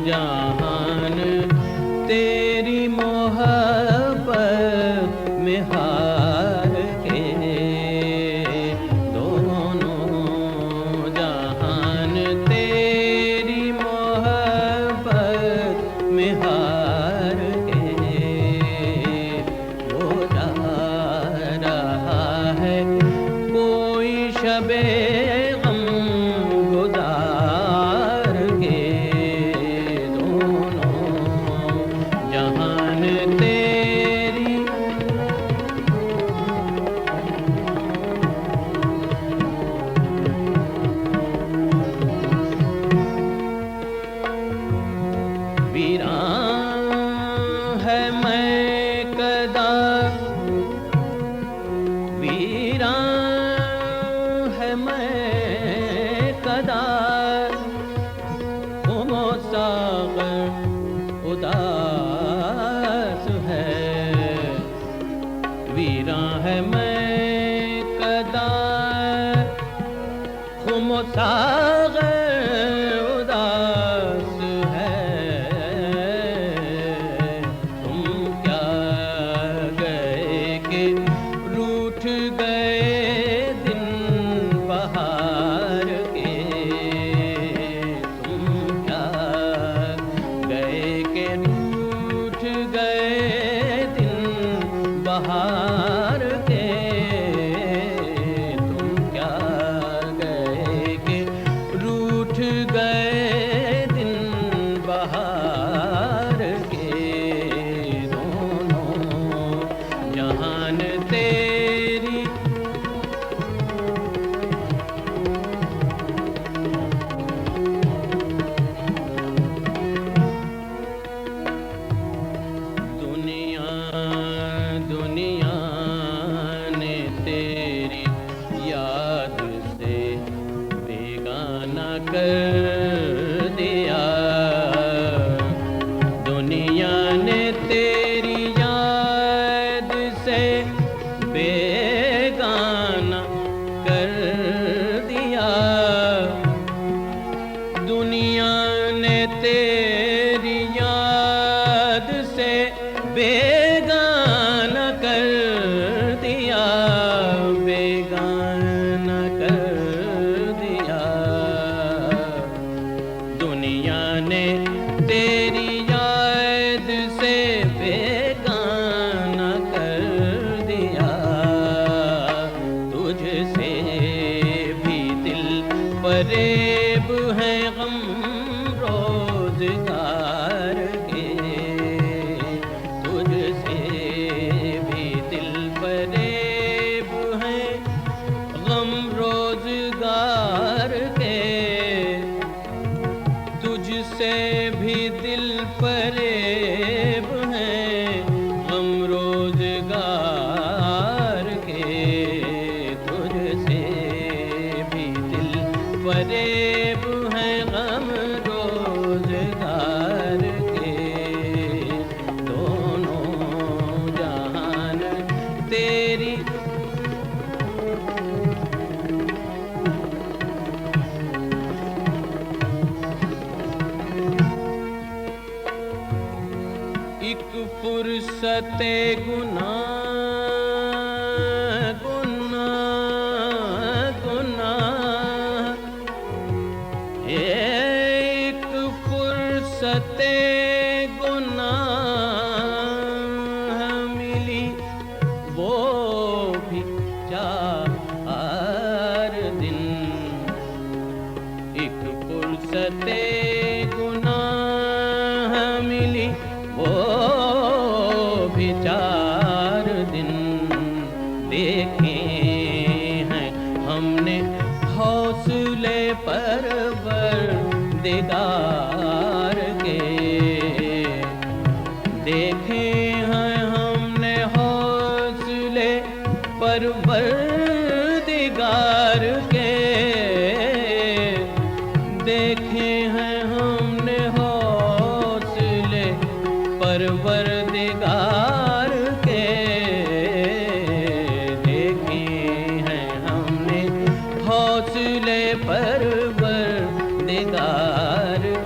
जहान तेरी मोहब्बत में हार के, दोनों जहान तेरी मोहब्बत में हार के, वो जा रहा है कोई शबे गम गुजार के, दोनों जहान तेरी वीरान है मैं कदा, वीरान है मैं कदा, ओ सागर उदास है, वीरान है मैं कदा, खुम सागर उदास है, तुम क्या गए कि रूठ गए दिन बहार के, तुम क्या गए कि रूठ गए दिन बहार के, तुम क्या गए कि रूठ गए दिन बहार के, दोनों जहान तेरी दुनिया दुनिया ने तेरी याद से बेगाना कर दिया, दुनिया ने तेरी याद से बेगाना कर दिया, दुनिया ने तेरी याद से बेगाना कर दिया, बेगाना कर दिया, दुनिया ने तेरी याद से बेगाना कर दिया, तुझसे भी दिल फरेब है गम रोजगार के, तुझसे भी दिल फरेब है गम रोजगार के, तुझसे भी दिल फरेब है गम रोजगार के, तुझसे भी दिल फरेब है गम रोजगार के, दोनों जहान तेरी एक फुर्सते गुनाह गुनाह गुनाह, एक फुर्सते गुनाह मिली, वो भी चार दिन, एक फुर्सते गुनाह मिली, वो भी चार दिन, देखे हैं हमने हौसले परवरदिगार के, देखे हैं हमने हौसले परवरदिगार के, देखे हैं हमने हौसले परवरदिगार के, देखे हैं हमने हौसले परवरदिगार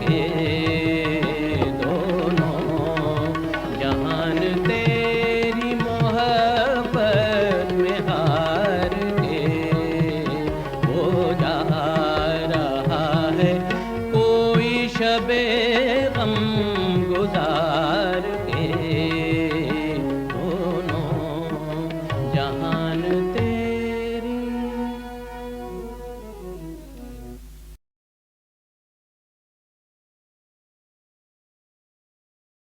के, प्यार